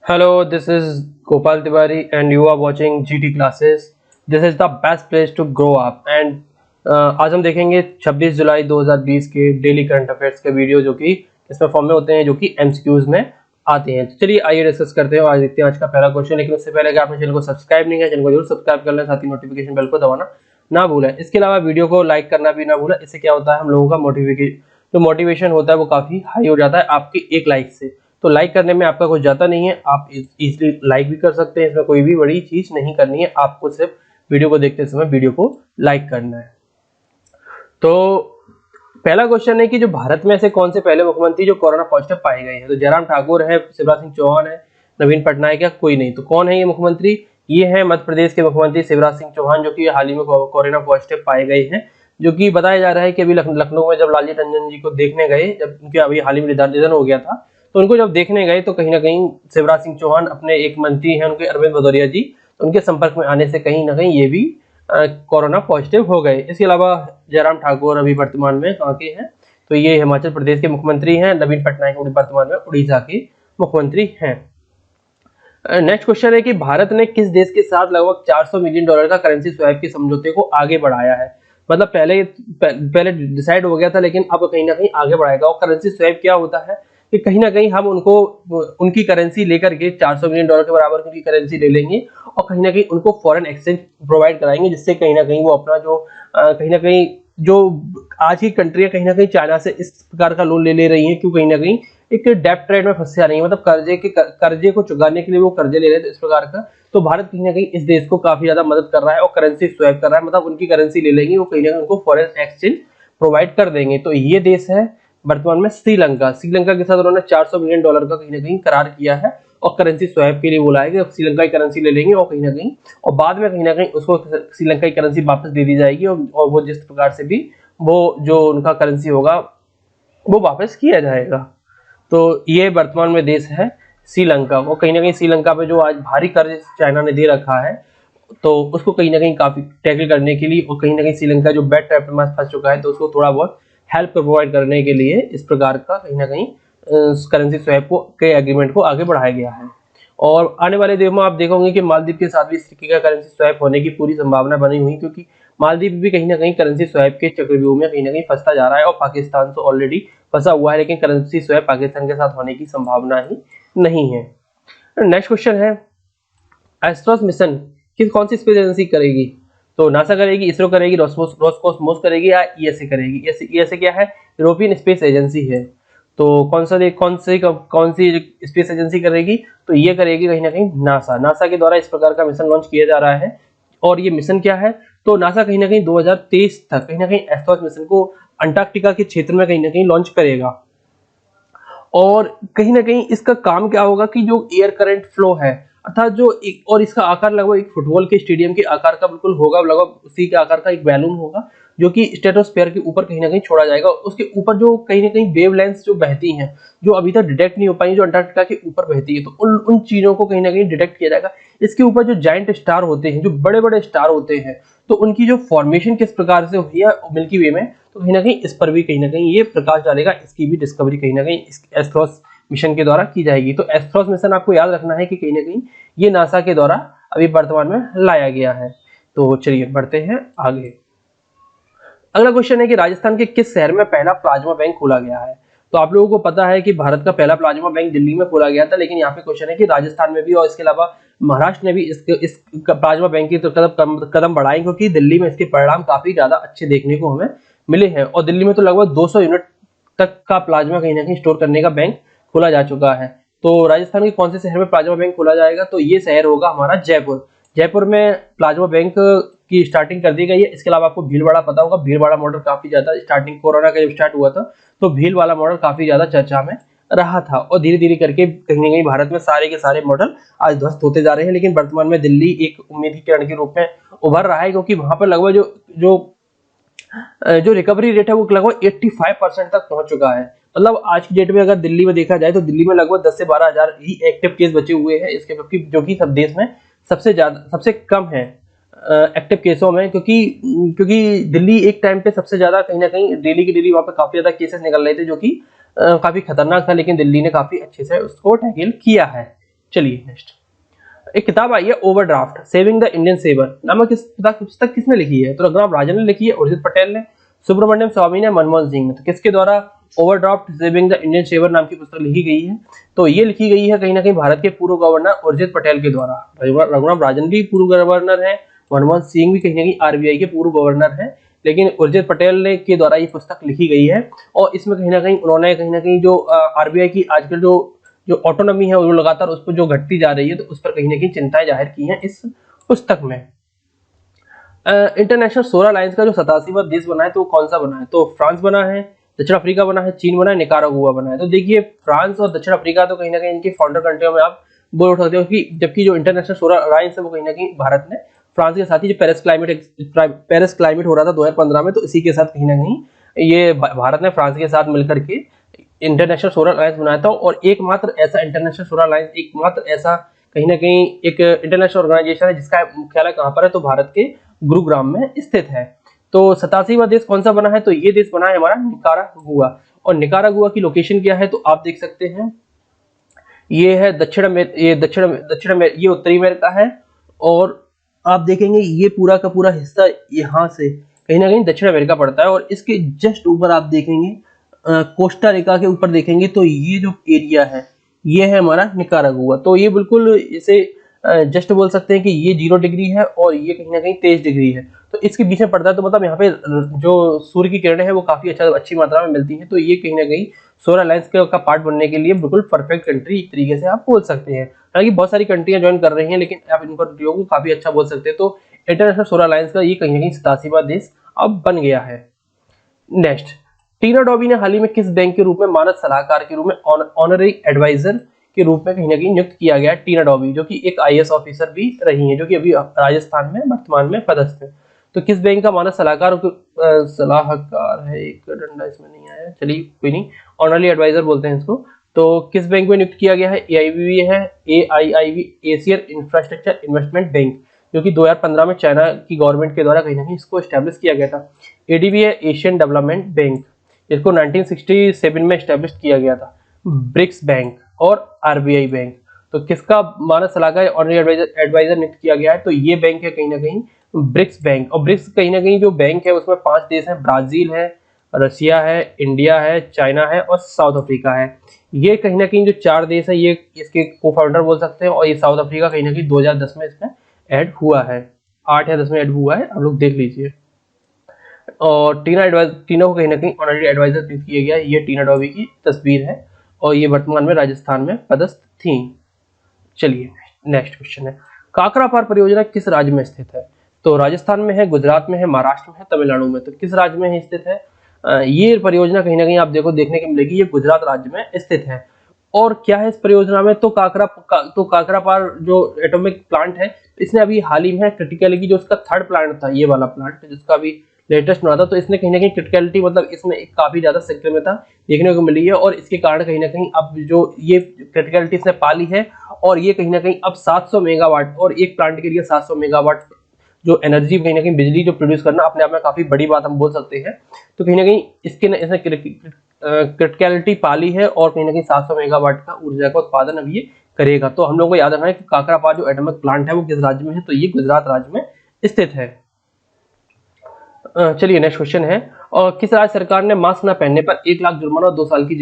Hello, this is Gopal Tiwari and you are watching GT classes. This is the best place to grow up and आज हम देखेंगे 26 जुलाई 2020 के daily current affairs के video जो कि इसमें फॉर्म में होते हैं, जो कि एमसीक्यूज में आते हैं। तो चलिए आइए डिस्कस करते हैं और आज देखते हैं आज का पहला क्वेश्चन। लेकिन उससे पहले अगर आपने चैनल को सब्सक्राइब नहीं किया, चैनल को जरूर सब्सक्राइब कर लें, साथ ही नोटिफिकेशन बेल को दबाना ना भूलें। इसके अलावा वीडियो को लाइक करना भी ना भूलें। इससे क्या होता है, हम लोगों का मोटिवेशन होता है वो काफी हाई हो जाता है आपकी एक लाइक से। तो लाइक करने में आपका कुछ जाता नहीं है, आप इजीली लाइक भी कर सकते हैं। इसमें कोई भी बड़ी चीज नहीं करनी है, आपको सिर्फ वीडियो को देखते समय वीडियो को लाइक करना है। तो पहला क्वेश्चन है कि जो भारत में ऐसे कौन से पहले मुख्यमंत्री जो कोरोना पॉजिटिव पाए गए हैं। तो जयराम ठाकुर है, शिवराज सिंह चौहान है, नवीन पटनायक है, कोई नहीं। तो कौन है ये मुख्यमंत्री? ये है मध्य प्रदेश के मुख्यमंत्री शिवराज सिंह चौहान, जो कि हाल ही में कोरोना पॉजिटिव पाए गए हैं। जो कि बताया जा रहा है कि अभी लखनऊ में जब लालजी टंडन जी को देखने गए, जब उनके अभी हाल ही में निधन हो गया था, तो उनको जब देखने गए तो कहीं ना कहीं शिवराज सिंह चौहान अपने एक मंत्री हैं उनके अरविंद भदौरिया जी, तो उनके संपर्क में आने से कहीं ना कहीं ये भी कोरोना पॉजिटिव हो गए। इसके अलावा जयराम ठाकुर अभी वर्तमान में कहाँ के हैं? तो ये हिमाचल प्रदेश के मुख्यमंत्री हैं। नवीन पटनायक वर्तमान में उड़ीसा के मुख्यमंत्री हैं। नेक्स्ट क्वेश्चन है कि भारत ने किस देश के साथ लगभग $400 मिलियन का करेंसी स्वैप के समझौते को आगे बढ़ाया है? मतलब पहले डिसाइड हो गया था, लेकिन अब कहीं ना कहीं आगे बढ़ाएगा। और करेंसी स्वैप क्या होता है कि कहीं ना कहीं हम उनको उनकी करेंसी लेकर के $400 मिलियन के बराबर उनकी करेंसी ले लेंगे और कहीं ना कहीं उनको फॉरेन एक्सचेंज प्रोवाइड कराएंगे, जिससे कहीं ना कहीं वो अपना जो कहीं ना कहीं जो आज की कंट्री है कहीं ना कहीं चाइना से इस प्रकार का लोन ले रही है, क्यों कहीं ना कहीं एक डेब्ट ट्रेड में फंसे जा रही है। मतलब कर्जे को चुकाने के लिए वो कर्जे ले रहे थे इस प्रकार का। तो भारत कहीं ना कहीं इस देश को काफी ज्यादा मदद कर रहा है और करेंसी स्वैप कर रहा है, मतलब उनकी करेंसी ले लेंगे, वो कहीं ना कहीं उनको फॉरेन एक्सचेंज प्रोवाइड कर देंगे। तो ये देश है वर्तमान में श्रीलंका। श्रीलंका के साथ उन्होंने $400 मिलियन का कहीं ना कहीं करार किया है और करेंसी स्वैप के लिए बोला है कि श्रीलंका की करेंसी ले लेंगे और कहीं ना कहीं और बाद में कहीं ना कहीं उसको श्रीलंका की करेंसी वापस दे दी जाएगी और वो जिस प्रकार से भी वो जो उनका करेंसी होगा वो वापस किया जाएगा। तो ये वर्तमान में देश है श्रीलंका। वो कहीं ना कहीं श्रीलंका पे जो आज भारी कर्ज चाइना ने दे रखा है, तो उसको कहीं ना कहीं काफी टैकल करने के लिए और कहीं ना कहीं श्रीलंका जो बेड ट्रैप में फंस चुका है, तो उसको थोड़ा बहुत हेल्प प्रोवाइड करने के लिए इस प्रकार का कहीं ना कहीं करेंसी स्वैप को के एग्रीमेंट को आगे बढ़ाया गया है। और आने वाले दिनों में आप देखोगे कि मालदीव के साथ भी इस तरीके का करेंसी स्वैप होने की पूरी संभावना बनी हुई, क्योंकि मालदीव भी कहीं ना कहीं करेंसी स्वैप के चक्रव्यूह में कहीं ना कहीं फंसता जा रहा है और पाकिस्तान तो ऑलरेडी फंसा हुआ है, लेकिन करेंसी स्वैप पाकिस्तान के साथ होने की संभावना ही नहीं है। नेक्स्ट क्वेश्चन है, एस्ट्रोस मिशन कौन सी स्पेस एजेंसी करेगी? तो नासा करेगी, इसरो करेगी, रोस्कोसमोस करेगी या ईएसए करेगी? ईएसए क्या है? यूरोपियन स्पेस एजेंसी है। तो कौन सी स्पेस एजेंसी करेगी? तो ये करेगी कहीं ना कहीं नासा। नासा के द्वारा इस प्रकार का मिशन लॉन्च किया जा रहा है। और ये मिशन क्या है? तो नासा कहीं ना कहीं 2023 तक कहीं ना कहीं एस्ट्रोस मिशन को अंटार्कटिका के क्षेत्र में कहीं ना कहीं लॉन्च करेगा। और कहीं ना कहीं इसका काम क्या होगा कि जो एयर करंट फ्लो है, अर्थात जो एक, और इसका आकार लगभग एक फुटबॉल के स्टेडियम के आकार का बिल्कुल होगा, लगभग उसी के आकार का एक बैलून होगा जो कि स्ट्रेटोस्फीयर के ऊपर कहीं ना कहीं छोड़ा जाएगा। उसके ऊपर जो कहीं ना कहीं वेवलेंथ्स जो बहती हैं, जो अभी तक डिटेक्ट नहीं हो पाई, जो अंटार्कटिका के ऊपर बहती है, तो उन चीजों को कहीं ना कहीं डिटेक्ट किया जाएगा। इसके ऊपर जो जायंट स्टार होते हैं, जो बड़े बड़े स्टार होते हैं, तो उनकी जो फॉर्मेशन किस प्रकार से हुई है मिल्की वे में, तो कहीं ना कहीं इस पर भी कहीं ना कहीं ये प्रकाश डालेगा। इसकी भी डिस्कवरी कहीं ना कहीं एस्ट्रोस मिशन के द्वारा की जाएगी। तो एस्ट्रोस मिशन आपको याद रखना है कि कहीं ना कहीं ये नासा के द्वारा अभी वर्तमान में लाया गया है। तो चलिए बढ़ते हैं आगे। अगला क्वेश्चन है कि राजस्थान के किस शहर में पहला प्लाज्मा बैंक खोला गया है? तो आप लोगों को पता है कि भारत का पहला प्लाज्मा बैंक दिल्ली में खोला गया था, लेकिन यहाँ पे क्वेश्चन है कि राजस्थान में भी और इसके अलावा महाराष्ट्र ने भी इस प्लाज्मा बैंक की तो कदम बढ़ाए, क्योंकि दिल्ली में इसके परिणाम काफी ज्यादा अच्छे देखने को हमें मिले हैं। और दिल्ली में तो लगभग 200 यूनिट तक का प्लाज्मा कहीं ना कहीं स्टोर करने का बैंक खोला जा चुका है। तो राजस्थान के कौन से शहर में प्लाज्मा बैंक खोला जाएगा? तो ये शहर होगा हमारा जयपुर। जयपुर में प्लाज्मा बैंक की स्टार्टिंग कर दी गई है। इसके अलावा आपको भीलवाड़ा पता होगा, भीलवाड़ा मॉडल काफी ज्यादा स्टार्टिंग कोरोना का जब स्टार्ट हुआ था तो भील वाला मॉडल काफी ज्यादा चर्चा में रहा था, और धीरे धीरे करके कहीं ना कहीं भारत में सारे के सारे मॉडल आज ध्वस्त होते जा रहे हैं। लेकिन वर्तमान में दिल्ली एक उम्मीद की किरण के रूप में उभर रहा है, क्योंकि वहां पर लगभग जो रिकवरी रेट है वो लगभग 85% तक पहुंच चुका है। मतलब आज की डेट में अगर दिल्ली में देखा जाए तो दिल्ली में लगभग 10 से 12 हजार ही एक्टिव केस बचे हुए हैं इसके, जो कि सब देश में सबसे कम है एक्टिव केसों में, क्योंकि दिल्ली एक टाइम पे सबसे ज्यादा कहीं ना कहीं डेली की डेली वहां पे काफी ज्यादा केसेस निकल रहे थे, जो कि काफी खतरनाक था, लेकिन दिल्ली ने काफी अच्छे से उसको टैकल किया है। चलिए नेक्स्ट, एक किताब आई है overdraft saving the Indian saver नामक इस पुस्तक किसने लिखी है? तो रघुराम राजन ने लिखी है, उर्जित पटेल ने, सुब्रमण्यम स्वामी ने, मनमोहन सिंह ने। तो किसके द्वारा overdraft saving the Indian saver नाम की पुस्तक लिखी गई है? तो ये लिखी गई है कहीं ना कहीं भारत के पूर्व गवर्नर उर्जित पटेल के द्वारा। रघुराम राजन भी पूर्व गवर्नर है, मनमोहन सिंह भी कहीं ना कहीं आरबीआई के पूर्व गवर्नर है, लेकिन उर्जित पटेल ने के द्वारा ये पुस्तक लिखी गई है। और इसमें कहीं ना कहीं उन्होंने कहीं ना कहीं जो आरबीआई की आजकल जो ऑटोनॉमी है वो लगातार उस पर जो घटती जा रही है, तो उस पर कहीं ना कहीं चिंताएं जाहिर की हैं इस पुस्तक में। इंटरनेशनल सोलर अलायंस का जो 87वां देश बना है तो वो कौन सा बना है? तो फ्रांस बना है, दक्षिण अफ्रीका बना है, चीन बना है, निकारागुआ बना है। तो देखिए फ्रांस और दक्षिण अफ्रीका तो कहीं ना कहीं इनके फाउंडर कंट्रियों में आप बोल सकते हो कि जबकि जो इंटरनेशनल सोलर अलायंस है वो कहीं ना कहीं भारत ने फ्रांस के साथ ही जो पेरिस क्लाइमेट हो रहा था 2015 में, तो इसी के साथ कहीं ना कहीं ये भारत ने फ्रांस के साथ मिलकर के इंटरनेशनल सोलर अलायंस बनाया था। और एकमात्र ऐसा इंटरनेशनल सोलर अलायंस, एकमात्र ऐसा कहीं ना कहीं एक इंटरनेशनल ऑर्गेनाइजेशन है जिसका मुख्यालय कहां पर है? तो भारत के गुरुग्राम में स्थित है। तो 87वां देश कौन सा बना है? तो ये देश बना है हमारा निकारागुआ। और निकारागुआ की लोकेशन क्या है? तो आप देख सकते हैं ये है ये उत्तरी अमेरिका है। और आप देखेंगे ये पूरा का पूरा हिस्सा यहाँ से कहीं ना कहीं दक्षिण अमेरिका पड़ता है। और इसके जस्ट ऊपर आप देखेंगे कोस्टा रिका के ऊपर देखेंगे तो ये जो एरिया है ये है हमारा निकारागुआ। तो ये बिल्कुल इसे जस्ट बोल सकते हैं कि ये 0 डिग्री है और ये कहीं ना कहीं 23 डिग्री है, तो इसके बीच में पड़ता है। तो मतलब यहाँ पे जो सूर्य की किरणें हैं वो काफी अच्छी मात्रा में मिलती हैं। तो ये कहीं ना कहीं सोलर अलायंस का पार्ट बनने के लिए बिल्कुल परफेक्ट कंट्री एक तरीके से आप बोल सकते हैं। हालांकि बहुत सारी कंट्रियां ज्वाइन कर रही हैं, लेकिन आप इन कंट्रियों को काफी अच्छा बोल सकते हैं। तो इंटरनेशनल सोलर अलायंस का ये कहीं ना कहीं 87वां देश अब बन गया है। नेक्स्ट, टीना डॉबी ने हाल ही में किस बैंक के रूप में मानद सलाहकार के रूप में ऑनररी एडवाइजर के रूप में कहीं ना कहीं नियुक्त किया गया है? टीना डॉबी जो कि एक आईएएस ऑफिसर भी रही हैं, जो कि अभी राजस्थान में वर्तमान में पदस्थ है। तो किस बैंक का मानद सलाहकार है, एक डंडा इसमें नहीं आया, चलिए कोई नहीं, ऑनररी एडवाइजर बोलते हैं इसको। तो किस बैंक में नियुक्त किया गया है? एआईबी है, AIIB Asian infrastructure investment bank, जो कि 2015 में चाइना की गवर्नमेंट के द्वारा कहीं ना कहीं इसको एस्टेब्लिश किया गया था। एडीबी है एशियन डेवलपमेंट बैंक, इसको 1967 में एस्टेब्लिश किया गया था। ब्रिक्स बैंक और आरबीआई बैंक। तो किसका मानद सलाहकार ऑनररी एडवाइजर नियुक्त किया गया है? तो ये बैंक है कहीं ना कहीं ब्रिक्स बैंक। और ब्रिक्स कहीं ना कहीं जो बैंक है उसमें 5 देश हैं, ब्राजील है, रशिया है, इंडिया है, चाइना है और साउथ अफ्रीका है। ये कहीं ना कहीं जो 4 देश है ये इसके को फाउंडर बोल सकते हैं। और ये साउथ अफ्रीका कहीं ना कहीं 2010 में इसमें ऐड हुआ है, 8 या 10 में ऐड हुआ है, आप लोग देख लीजिए। और टीना को कहीं ना कहीं ऑनररी एडवाइजर नियुक्त किया गया। ये टीना डॉबी की तस्वीर है और ये वर्तमान में राजस्थान में पदस्थ थी। चलिए नेक्स्ट क्वेश्चन है, काकरापार परियोजना किस राज्य में स्थित है? तो राजस्थान में है, गुजरात में है, महाराष्ट्र में है, तमिलनाडु में। तो किस राज्य में स्थित है? ये परियोजना कहीं ना कहीं आप देखने की मिलेगी, ये गुजरात राज्य में स्थित है। और क्या है इस परियोजना में? तो काकरापार जो एटॉमिक प्लांट है, इसने अभी हाल ही में क्रिटिकलिटी जो उसका 3rd प्लांट था, ये वाला प्लांट जिसका अभी लेटेस्ट बना था, तो इसने कहीं ना कहीं क्रिटिकलिटी मतलब इसमें एक काफी ज्यादा संक्रमणता देखने को मिली है। और इसके कारण कहीं ना कहीं अब जो ये क्रिटिकलिटी इसने पाली है, और ये कहीं ना कहीं अब 700 मेगावाट, और एक प्लांट के लिए 700 मेगावाट जो एनर्जी कहीं ना कहीं बिजली जो प्रोड्यूस करना अपने आप में काफी बड़ी बात हम बोल सकते हैं। तो कहीं ना कहीं इसने क्रिटिकलिटी पाली है और कहीं ना कहीं 700 मेगावाट का ऊर्जा का उत्पादन अब ये करेगा। तो हम लोग को याद रखना है कि काकरापार जो एटॉमिक प्लांट है वो किस राज्य में है? तो ये गुजरात राज्य में स्थित है। चलिए नेक्स्ट क्वेश्चन है, और किस राज्य सरकार ने मास्क न पहनने पर 1 लाख जुर्माना और 2 साल की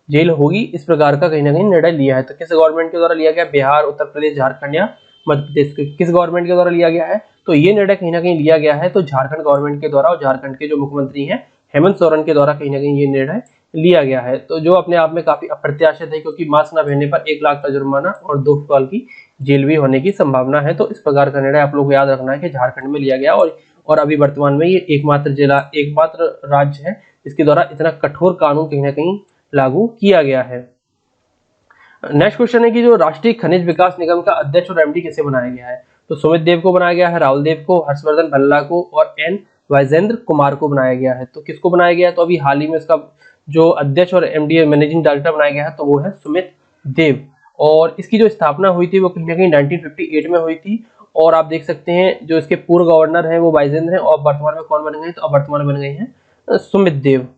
जेल होगी, इस प्रकार का कहीं ना कहीं निर्णय लिया है? तो किस गवर्नमेंट के द्वारा लिया गया? बिहार, उत्तर प्रदेश, झारखंड या मध्य प्रदेश के किस गवर्नमेंट के द्वारा लिया गया है? तो ये निर्णय कहीं ना कहीं लिया गया है तो झारखंड गवर्नमेंट के द्वारा, और झारखंड के जो मुख्यमंत्री हैं हेमंत सोरेन के द्वारा कहीं ना कहीं ये निर्णय लिया गया है। तो जो अपने आप में काफी अप्रत्याशित है, क्योंकि मास्क न पहनने पर 1 लाख का जुर्माना और 2 साल की जेल भी होने की संभावना है। तो इस प्रकार का निर्णय आप लोग को याद रखना है कि झारखंड में लिया गया, और अभी वर्तमान में ये एकमात्र राज्य है इसके द्वारा इतना कठोर कानून कहीं ना कहीं लागू किया गया है। नेक्स्ट क्वेश्चन है कि जो राष्ट्रीय खनिज विकास निगम का अध्यक्ष और एमडी किसे बनाया गया है? तो सुमित देव को बनाया गया है, राहुल देव को, हर्षवर्धन भल्ला को और एन वैजेंद्र कुमार को बनाया गया है। तो किसको बनाया गया है? तो अभी हाल ही में इसका जो अध्यक्ष और एमडी मैनेजिंग डायरेक्टर बनाया गया है तो वो है सुमित देव। और इसकी जो स्थापना हुई थी वो कहीं ना कहीं 1958 में हुई थी। और आप देख सकते हैं जो इसके पूर्व गवर्नर हैं वो वाइजेंद्र हैं, और वर्तमान में कौन बन गए? तो अब वर्तमान में बन गए हैं सुमित देव।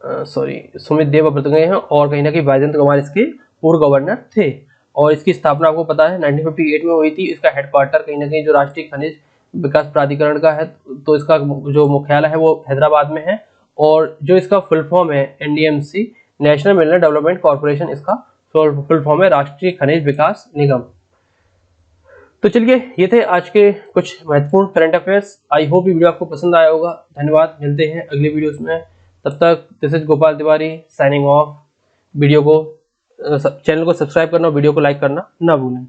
सुमित देव अप्रतुंगे हैं, और कहीं ना कहीं बैजयंत कुमार इसके पूर्व गवर्नर थे। और इसकी स्थापना आपको पता है 1958 में हुई थी। इसका हेडक्वार्टर कहीं ना कहीं जो राष्ट्रीय खनिज विकास प्राधिकरण का है, तो इसका जो मुख्यालय है वो हैदराबाद में है। और जो इसका फुल फॉर्म है NDMC, national mineral development corporation, इसका फुल फॉर्म है राष्ट्रीय खनिज विकास निगम। तो चलिए, ये थे आज के कुछ महत्वपूर्ण करंट अफेयर्स। आई होप ये वीडियो आपको पसंद आया होगा। धन्यवाद, मिलते हैं अगली वीडियोस में। तब तक this is Gopal Tiwari signing off. Video को चैनल को सब्सक्राइब करना और वीडियो को लाइक करना ना भूलें।